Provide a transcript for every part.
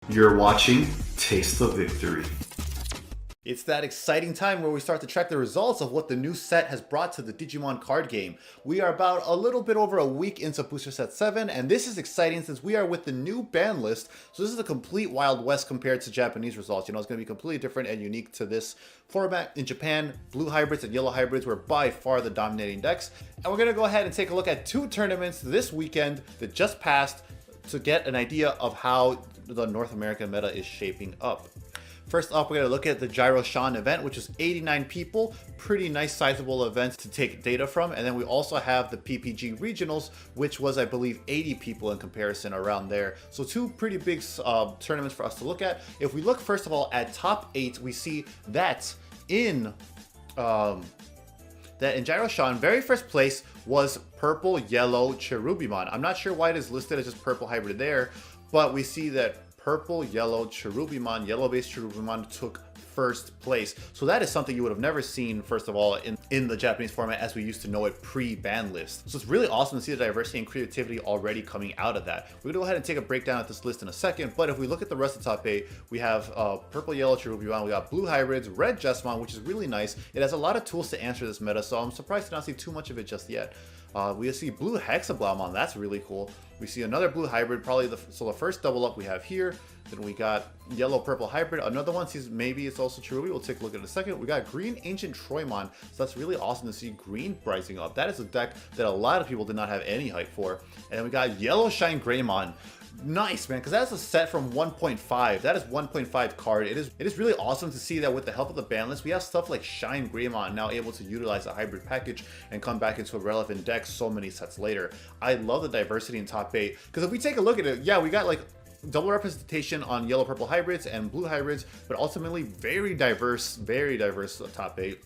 You're watching Taste the Victory. It's that exciting time where we start to track the results of what the new set has brought to the Digimon card game. We are about a little bit over a week into Booster Set 7, and this is exciting since we are with the new ban list. So this is a complete Wild West compared to Japanese results. You know, it's going to be completely different and unique to this format. In Japan, blue hybrids and yellow hybrids were by far the dominating decks. And we're going to go ahead and take a look at two tournaments this weekend that just passed to get an idea of how the North American meta is shaping up. First up, we're going to look at the Gyroshon event, which is 89 people, pretty nice sizable event to take data from. And then we also have the PPG regionals, which was, I believe, 80 people in comparison around there. So two pretty big tournaments for us to look at. If we look first of all at top 8, we see that in Gyroshon, very first place was purple yellow Cherubimon. I'm not sure why it is listed as just purple hybrid there, but we see that purple yellow Cherubimon, yellow based Cherubimon took first place. So that is something you would have never seen, first of all, in the Japanese format as we used to know it pre-ban list. So it's really awesome to see the diversity and creativity already coming out of that. We're gonna go ahead and take a breakdown at this list in a second, but if we look at the rest of the top 8, we have purple yellow Cherubimon, we got blue hybrids, red Jesmon, which is really nice. It has a lot of tools to answer this meta, so I'm surprised to not see too much of it just yet. We see blue Hexablow, that's really cool. We see another blue hybrid, probably the first double up we have here. Then we got yellow purple hybrid. Another one sees maybe it's also Cherubi. We'll take a look at it in a second. We got green ancient Troymon. So that's really awesome to see green rising up. That is a deck that a lot of people did not have any hype for. And then we got yellow Shinegreymon. Nice, man, because that's a set from 1.5. That is 1.5 card. It is really awesome to see that with the help of the ban list, we have stuff like Shinegreymon now able to utilize a hybrid package and come back into a relevant deck so many sets later. I love the diversity in top 8, because if we take a look at it, yeah, we got like double representation on yellow purple hybrids and blue hybrids, but ultimately very diverse top 8.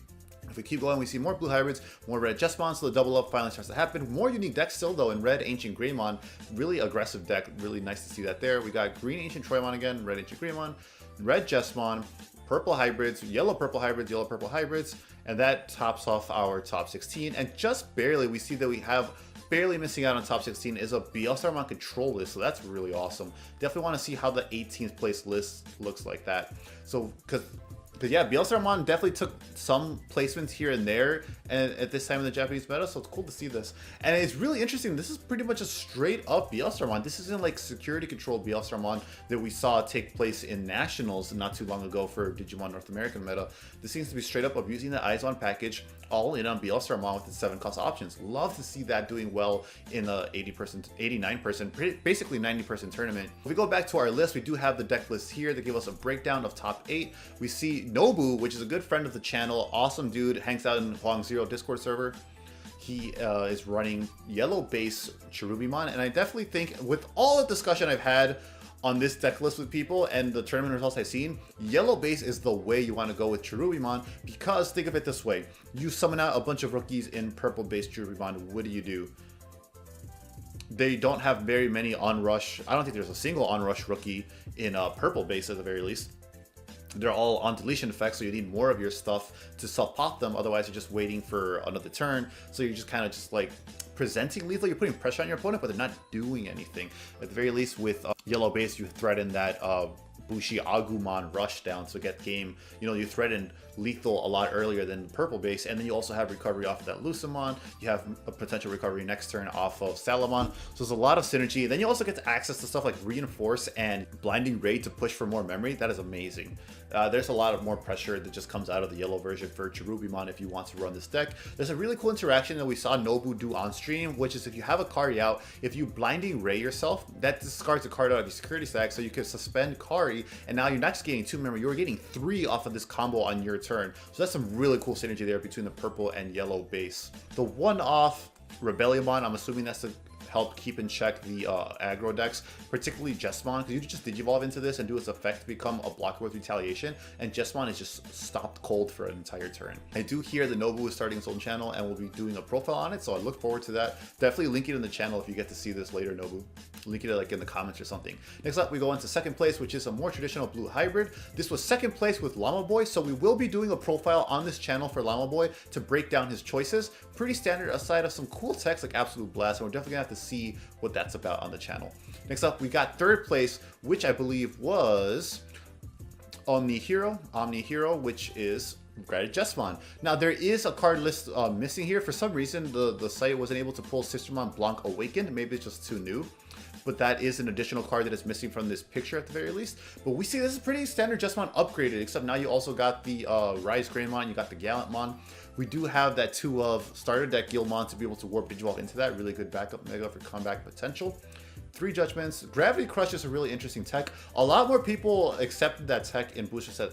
If we keep going, we see more blue hybrids, more red Jesmon, so the double up finally starts to happen. More unique decks still though in red Ancient Greymon. Really aggressive deck, really nice to see that there. We got green Ancient Troymon again, red Ancient Greymon, red Jesmon, purple hybrids, yellow purple hybrids, and that tops off our top 16. And just barely, we see that we have barely missing out on top 16 is a BT7 control list, so that's really awesome. Definitely want to see how the 18th place list looks like that. So, because yeah, BT7 definitely took some placements here and there and at this time in the Japanese meta, so it's cool to see this. And it's really interesting, this is pretty much a straight up BT7. This isn't like security controlled BT7 that we saw take place in Nationals not too long ago for Digimon North American meta. This seems to be straight up abusing the Eyes On package, all in on BT7 with its 7 cost options. Love to see that doing well in a 89%, basically 90% tournament. If we go back to our list, we do have the deck list here that give us a breakdown of top 8. We see Nobu, which is a good friend of the channel, awesome dude, hangs out in Huang Zero Discord server. He is running yellow base Cherubimon, and I definitely think with all the discussion I've had on this deck list with people and the tournament results I've seen, yellow base is the way you want to go with Cherubimon, because think of it this way. You summon out a bunch of rookies in purple base Cherubimon, what do? They don't have very many on-rush. I don't think there's a single on-rush rookie in purple base at the very least. They're all on deletion effects, so you need more of your stuff to self-pop them, otherwise you're just waiting for another turn. So you're just kind of just like presenting lethal, you're putting pressure on your opponent, but they're not doing anything. At the very least with yellow base, you threaten that Bushi Agumon rush down to get game. You know, you threatened lethal a lot earlier than purple base, and then you also have recovery off of that Lucemon. You have a potential recovery next turn off of Salamon, so there's a lot of synergy. Then you also get to access to stuff like Reinforce and Blinding Ray to push for more memory. That is amazing. There's a lot of more pressure that just comes out of the yellow version for Cherubimon if you want to run this deck. There's a really cool interaction that we saw Nobu do on stream, which is if you have a Kari out, if you Blinding Ray yourself, that discards a card out of your security stack, so you can suspend Kari, and now you're not just getting 2 memory, you're getting 3 off of this combo on your turn. So that's some really cool synergy there between the purple and yellow base. The one-off Rebellionmon, I'm assuming that's to help keep in check the aggro decks, particularly Jesmon, because you just Digivolve into this and do its effect to become a blocker with retaliation, and Jesmon is just stopped cold for an entire turn. I do hear that Nobu is starting its own channel and will be doing a profile on it, so I look forward to that. Definitely link it in the channel if you get to see this later, Nobu. Link it like in the comments or something. Next up, we go into second place, which is a more traditional blue hybrid. This was second place with Llama Boy, so we will be doing a profile on this channel for Llama Boy to break down his choices. Pretty standard aside of some cool techs like Absolute Blast, and we're definitely gonna have to see what that's about on the channel. Next up, we got third place, which I believe was Omni Hero, which is Gyroshon. Now there is a card list missing here. For some reason, the site wasn't able to pull Sistermon Blanc Awakened. Maybe it's just too new. But that is an additional card that is missing from this picture at the very least. But we see this is pretty standard Justmon upgraded, except now you also got the Rise Greymon, you got the Gallantmon. We do have that 2 of starter deck Guildmon to be able to warp Digivolve into that. Really good backup mega for comeback potential. 3 Judgments. Gravity Crush is a really interesting tech. A lot more people accepted that tech in booster set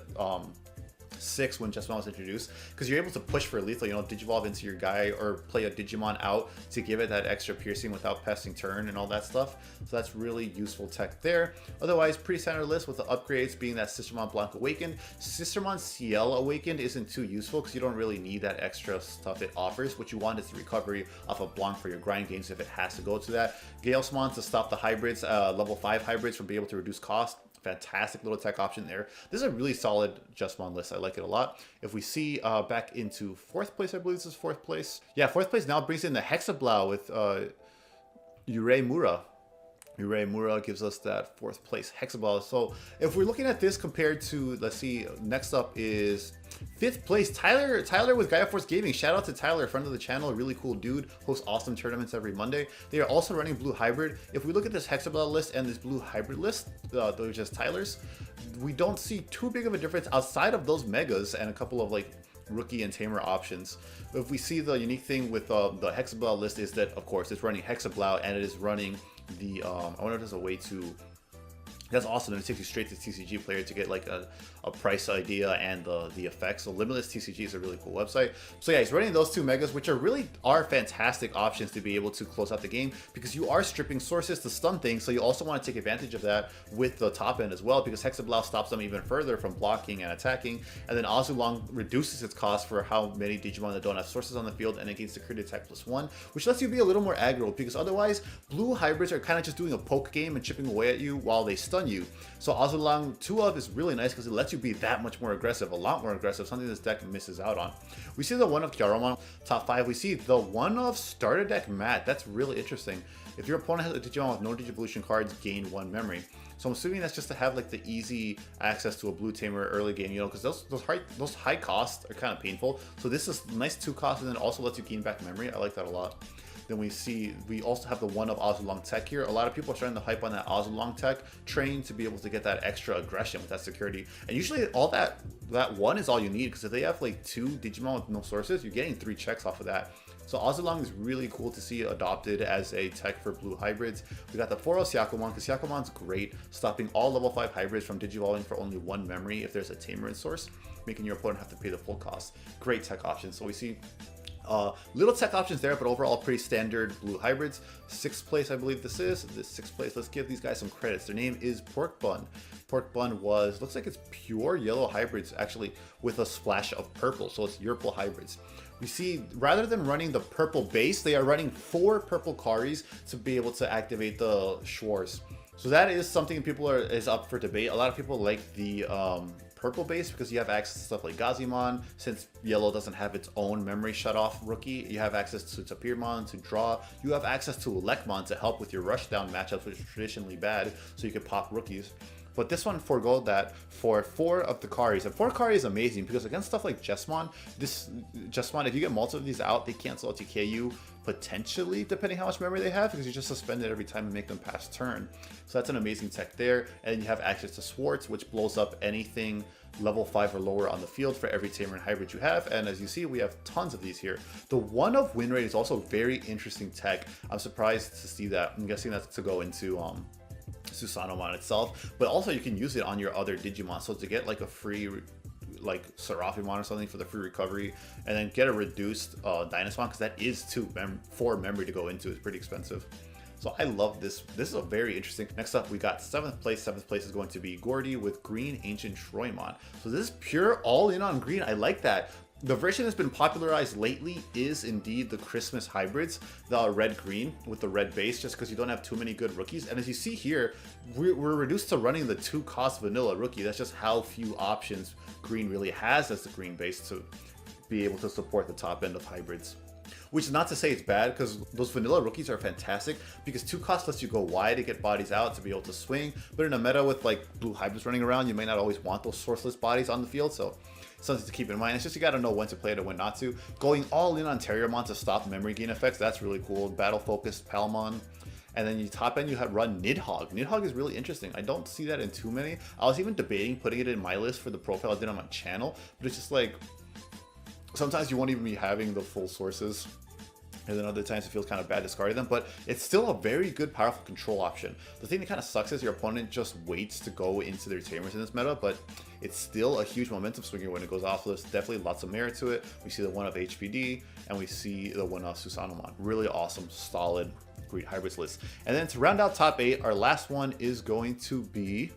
6 when Justmon was introduced, because you're able to push for lethal, you know, Digivolve into your guy or play a Digimon out to give it that extra piercing without passing turn and all that stuff. So that's really useful tech there. Otherwise, pretty standard list with the upgrades being that Sistermon Blanc Awakened. Sistermon CL Awakened isn't too useful because you don't really need that extra stuff it offers. What you want is the recovery off of Blanc for your grind games if it has to go to that. Galesmon to stop the hybrids, level 5 hybrids from being able to reduce cost. Fantastic little tech option there. This is a really solid Justmon list. I like it a lot. If we see back into 4th place, I believe this is 4th place. Yeah, 4th place now brings in the Hexablow with Yurei Mura gives us that 4th place Hexablow. So if we're looking at this compared to, let's see, next up is 5th place, Tyler with Gaia Force Gaming. Shout out to Tyler, friend of the channel, a really cool dude, hosts awesome tournaments every Monday. They are also running Blue Hybrid. If we look at this Hexablow list and this Blue Hybrid list, those are just Tyler's, we don't see too big of a difference outside of those megas and a couple of like rookie and tamer options. If we see the unique thing with the Hexablow list is that, of course, it's running Hexablow and it is running the I wonder if there's a way to, that's awesome, and it takes you straight to TCG Player to get like a price idea and the effects. So Limitless TCG is a really cool website. So yeah, he's running those 2 megas, which are fantastic options to be able to close out the game, because you are stripping sources to stun things. So you also want to take advantage of that with the top end as well, because Hexablow stops them even further from blocking and attacking. And then Azulong reduces its cost for how many Digimon that don't have sources on the field, and it gains security attack +1, which lets you be a little more aggro, because otherwise blue hybrids are kind of just doing a poke game and chipping away at you while they stun you. So Azulong 2 of is really nice because it lets you be that much more aggressive, a lot more aggressive, something this deck misses out on. We see the 1 of Gyroshon top 5. We see the 1 of starter deck Matt. That's really interesting. If your opponent has a Digimon with no Digivolution cards, gain 1 memory. So I'm assuming that's just to have like the easy access to a blue tamer early game, you know, because those high costs are kind of painful. So this is nice 2 costs, and then also lets you gain back memory. I like that a lot. Then we also have the 1 of Azulong tech here. A lot of people are starting to hype on that Azulong tech train to be able to get that extra aggression with that security. And usually all that 1 is all you need, because if they have like 2 Digimon with no sources, you're getting 3 checks off of that. So Azulong is really cool to see adopted as a tech for blue hybrids. We got the 4 of Syakomon, because Syakomon's great, stopping all level 5 hybrids from digivolving for only 1 memory if there's a tamer in source, making your opponent have to pay the full cost. Great tech option. So we see little tech options there, but overall pretty standard blue hybrids. 6th place, I believe this is. This 6th place, let's give these guys some credits. Their name is Pork Bun. Pork Bun looks like it's pure yellow hybrids, actually, with a splash of purple, so it's Yurple hybrids. We see, rather than running the purple base, they are running 4 purple Karis to be able to activate the Schwarz. So that is something people is up for debate. A lot of people like the purple base because you have access to stuff like Gazimon. Since yellow doesn't have its own memory shut off rookie, you have access to Tapirmon to draw. You have access to Lekmon to help with your rushdown matchups, which is traditionally bad, so you could pop rookies. But this one forego that for 4 of the Karis. And 4 Kari is amazing because against stuff like Justmon, if you get multiple of these out, they cancel TKU potentially, depending how much memory they have, because you just suspend it every time and make them pass turn. So that's an amazing tech there. And you have access to Schwarz, which blows up anything level 5 or lower on the field for every tamer and hybrid you have. And as you see, we have tons of these here. The 1 of win rate is also very interesting tech. I'm surprised to see that. I'm guessing that's to go into Susanomon itself, but also you can use it on your other Digimon. So to get like a free like Seraphimon or something for the free recovery, and then get a reduced Dynasmon, because that is 4 memory to go into, is pretty expensive. So I love this. This is a very interesting. Next up, we got 7th place. 7th place is going to be Gordy with Green Ancient Shroymon. So this is pure all in on green. I like that. The version that's been popularized lately is indeed the Christmas hybrids, the red-green with the red base, just because you don't have too many good rookies. And as you see here, we're reduced to running the 2-cost vanilla rookie. That's just how few options green really has as the green base to be able to support the top end of hybrids. Which is not to say it's bad, because those vanilla rookies are fantastic, because 2 cost lets you go wide to get bodies out to be able to swing. But in a meta with like blue hybrids running around, you may not always want those sourceless bodies on the field, so something to keep in mind. It's just you gotta know when to play it and when not to. Going all in on Cherubimon to stop memory gain effects, that's really cool. Battle focused Palmon. And then you top end, you had run Nidhogg. Nidhogg is really interesting. I don't see that in too many. I was even debating putting it in my list for the profile I did on my channel, but it's just like, sometimes you won't even be having the full sources. And then other times it feels kind of bad discarding them, but it's still a very good, powerful control option. The thing that kind of sucks is your opponent just waits to go into their tamers in this meta, but it's still a huge momentum swinger when it goes off. So there's definitely lots of merit to it. We see the one of HPD, and we see the one of Susanomon. Really awesome, solid, great hybrids list. And then to round out top 8, our last one is going to be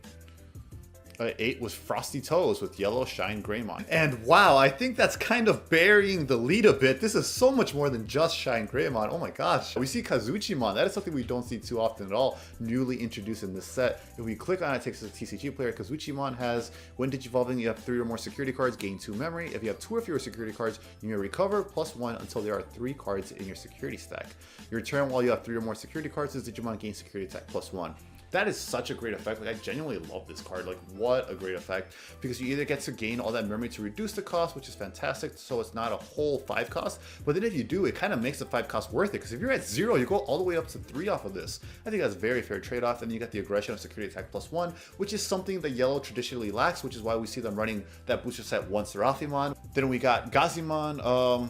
8 was Frosty Toes with yellow Shinegreymon. And wow, I think that's kind of burying the lead a bit. This is so much more than just Shinegreymon. Oh my gosh. We see Kazuchimon. That is something we don't see too often at all, newly introduced in this set. If we click on it, it takes us to a TCG player. Kazuchimon has, when digivolving, you have 3 or more security cards, gain 2 memory. If you have 2 or fewer security cards, you may recover +1 until there are 3 cards in your security stack. Your turn while you have 3 or more security cards is Digimon gain security attack +1. That is such a great effect. Like, I genuinely love this card. Like, what a great effect, because you either get to gain all that memory to reduce the cost, which is fantastic, so it's not a whole 5 cost, but then if you do, it kind of makes the 5 cost worth it, because if you're at 0, you go all the way up to 3 off of this. I think that's a very fair trade-off. And you get the aggression of security attack +1, which is something that yellow traditionally lacks, which is why we see them running that booster set once Seraphimon. Then we got Gazimon.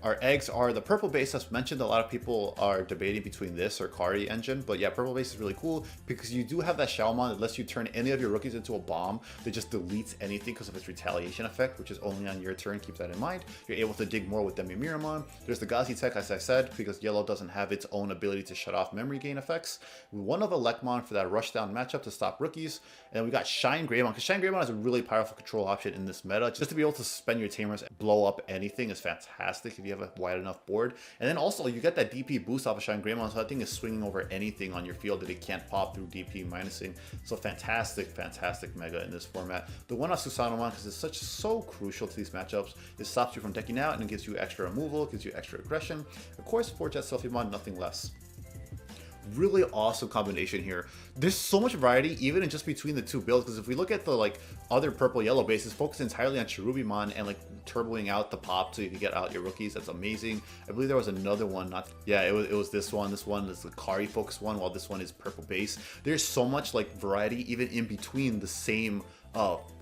Our eggs are the purple base, as mentioned. A lot of people are debating between this or Kari engine, but yeah, purple base is really cool because you do have that Shaomon that lets you turn any of your rookies into a bomb that just deletes anything because of its retaliation effect, which is only on your turn. Keep that in mind. You're able to dig more with Demi-Miramon. There's the Gazi tech, as I said, because yellow doesn't have its own ability to shut off memory gain effects. One of Elecmon for that rush down matchup to stop rookies. And then we got Shinegreymon, because Shinegreymon is a really powerful control option in this meta. Just to be able to spend your tamers and blow up anything is fantastic if you have a wide enough board. And then also you get that DP boost off of Shinegreymon, so that thing is swinging over anything on your field that it can't pop through DP minusing. So fantastic, fantastic mega in this format. The one off Susanomon, because it's so crucial to these matchups, it stops you from decking out and it gives you extra removal, gives you extra aggression. Of course, 4-Jet Sylphimon, nothing less. Really awesome combination here. There's so much variety even in just between the 2 builds, because if we look at the like other purple yellow bases, focus entirely on Cherubimon and like turboing out the pop so you can get out your rookies. That's amazing. I believe there was another one, it was this one. This one is the Kari focus one, while this one is purple base. There's so much like variety even in between the same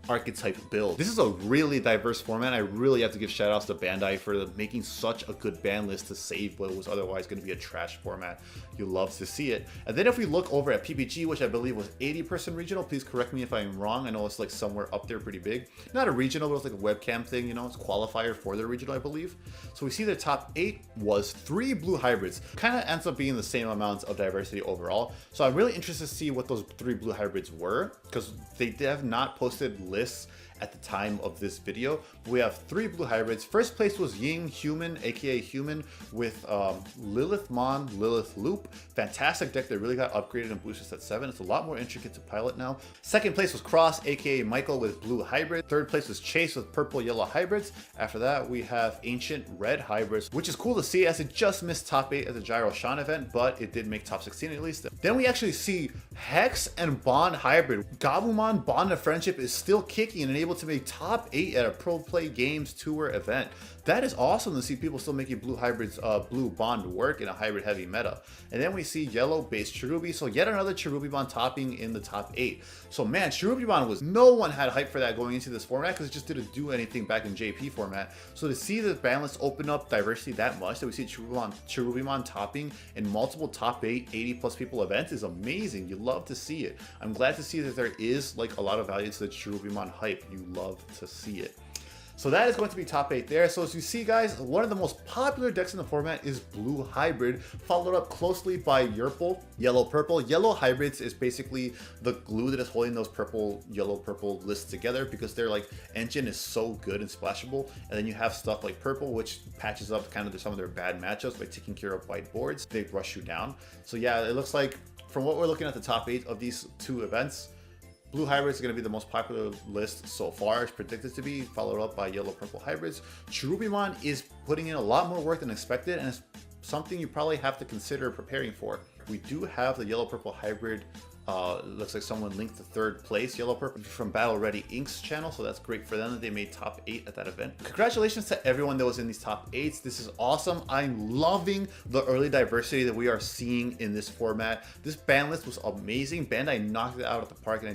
archetype build. This is a really diverse format. I really have to give shout outs to Bandai for making such a good ban list to save what was otherwise going to be a trash format. You love to see it. And then if we look over at PPG, which I believe was 80% regional, please correct me if I'm wrong. I know it's like somewhere up there pretty big. Not a regional, but it's like a webcam thing, you know, it's qualifier for the regional, I believe. So we see the top 8 was 3 blue hybrids. Kind of ends up being the same amount of diversity overall. So I'm really interested to see what those 3 blue hybrids were, because they have not posted lists at the time of this video. We have 3 blue hybrids. First place was Ying Human, aka Human, with Lilithmon, Lilith Loop. Fantastic deck that really got upgraded and boosted at 7. It's a lot more intricate to pilot now. Second place was Cross, aka Michael, with blue hybrid. Third place was Chase with purple yellow hybrids. After that, we have Ancient red hybrids, which is cool to see as it just missed top 8 at the Gyroshon event, but it did make top 16 at least. Then we actually see Hex and Bond hybrid. Gabumon Bond of Friendship is still kicking and able to make top 8 at a Pro Play Games tour event. That is awesome to see people still making blue hybrids, blue bond work in a hybrid heavy meta. And then we see yellow based Cherubi, so yet another Cherubimon topping in the top 8. So man, Cherubimon was, no one had hype for that going into this format because it just didn't do anything back in JP format. So to see the ban list open up diversity that much, that we see Cherubimon topping in multiple top 8, 80 plus people events is amazing. You love to see it. I'm glad to see that there is like a lot of value to the Cherubimon hype. You love to see it. So that is going to be top 8 there. So as you see, guys, one of the most popular decks in the format is Blue Hybrid, followed up closely by Yerple, Yellow Purple. Yellow Hybrids is basically the glue that is holding those purple, yellow, purple lists together because their like engine is so good and splashable. And then you have stuff like Purple, which patches up kind of some of their bad matchups by taking care of white boards. They rush you down. So yeah, it looks like from what we're looking at the top 8 of these 2 events, Blue hybrids is going to be the most popular list so far. It's predicted to be, followed up by yellow purple hybrids. Cherubimon is putting in a lot more work than expected, and it's something you probably have to consider preparing for. We do have the yellow purple hybrid. Looks like someone linked to third place, yellow purple, from Battle Ready Inc.'s channel, so that's great for them that they made top 8 at that event. Congratulations to everyone that was in these top 8s. This is awesome. I'm loving the early diversity that we are seeing in this format. This ban list was amazing. Bandai knocked it out of the park, and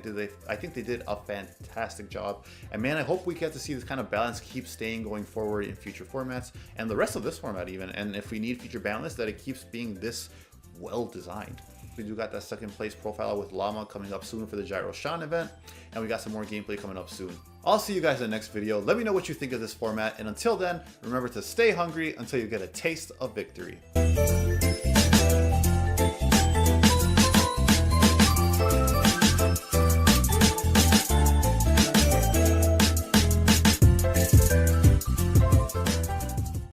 I think they did a fantastic job. And man, I hope we get to see this kind of balance keep staying going forward in future formats and the rest of this format even. And if we need future ban lists, that it keeps being this well designed. We do got that second place profile with Llama coming up soon for the Gyroshon event, and we got some more gameplay coming up soon. I'll see you guys in the next video. Let me know what you think of this format, and until then, remember to stay hungry until you get a taste of victory.